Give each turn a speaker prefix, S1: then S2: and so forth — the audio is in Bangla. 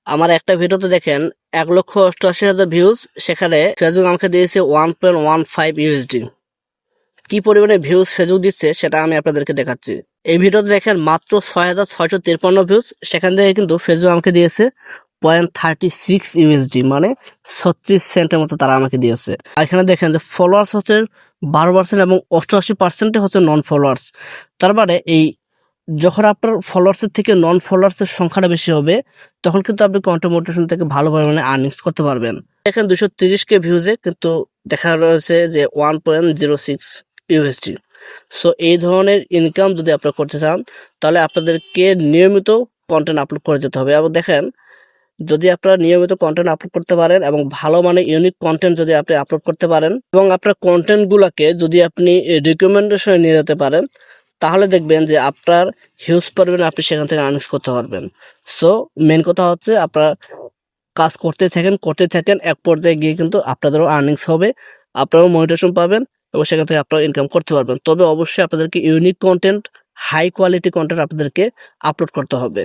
S1: আমার একটা ভিডিওতে দেখেন 1,88,000 ভিউজ, সেখানে ফেসবুক আমাকে দিয়েছে 1.15 ইউএসডি। কি পরিমাণে ভিউজ ফেসবুক দিচ্ছে সেটা আমি আপনাদেরকে দেখাচ্ছি। এই ভিডিওতে দেখেন মাত্র 6,653 ভিউজ, সেখান থেকে কিন্তু ফেসবুক আমাকে দিয়েছে 0.36 ইউএসডি, মানে 36 সেন্টের মতো তারা আমাকে দিয়েছে। আর এখানে দেখেন যে ফলোয়ার্স হচ্ছে 12% এবং 88% হচ্ছে নন ফলোয়ার্স। তার মানে এই যখন আপনার ফলোয়ার্সের থেকে নন ফলোয়ার্সের সংখ্যাটা বেশি হবে, তখন কিন্তু আপনি কন্টেন্ট মনিটাইজেশন থেকে ভালো পরিমাণে আর্নিংস করতে পারবেন। দেখেন 230K ভিউজে কিন্তু দেখা রয়েছে যে 1.06 ইউএসডি। সো এই ধরনের ইনকাম যদি আপনারা করতে চান, তাহলে আপনাদেরকে নিয়মিত কন্টেন্ট আপলোড করে যেতে হবে। এবং দেখেন, যদি আপনারা নিয়মিত কন্টেন্ট আপলোড করতে পারেন এবং ভালো মানে ইউনিক কন্টেন্ট যদি আপনি আপলোড করতে পারেন এবং আপনার কন্টেন্টগুলোকে যদি আপনি রিকমেন্ডেশনে নিয়ে যেতে পারেন, তাহলে দেখবেন যে আপনার হিউজ পরিমাণে আপনি সেখান থেকে আর্নিংস করতে পারবেন। সো মেন কথা হচ্ছে আপনার কাজ করতে থাকেন, এক পর্যায়ে গিয়ে কিন্তু আপনাদেরও আর্নিংস হবে, আপনারাও মনিটাইজেশন পাবেন এবং সেখান থেকে আপনারা ইনকাম করতে পারবেন। তবে অবশ্যই আপনাদেরকে unique content, high quality content আপনাদেরকে আপলোড করতে হবে।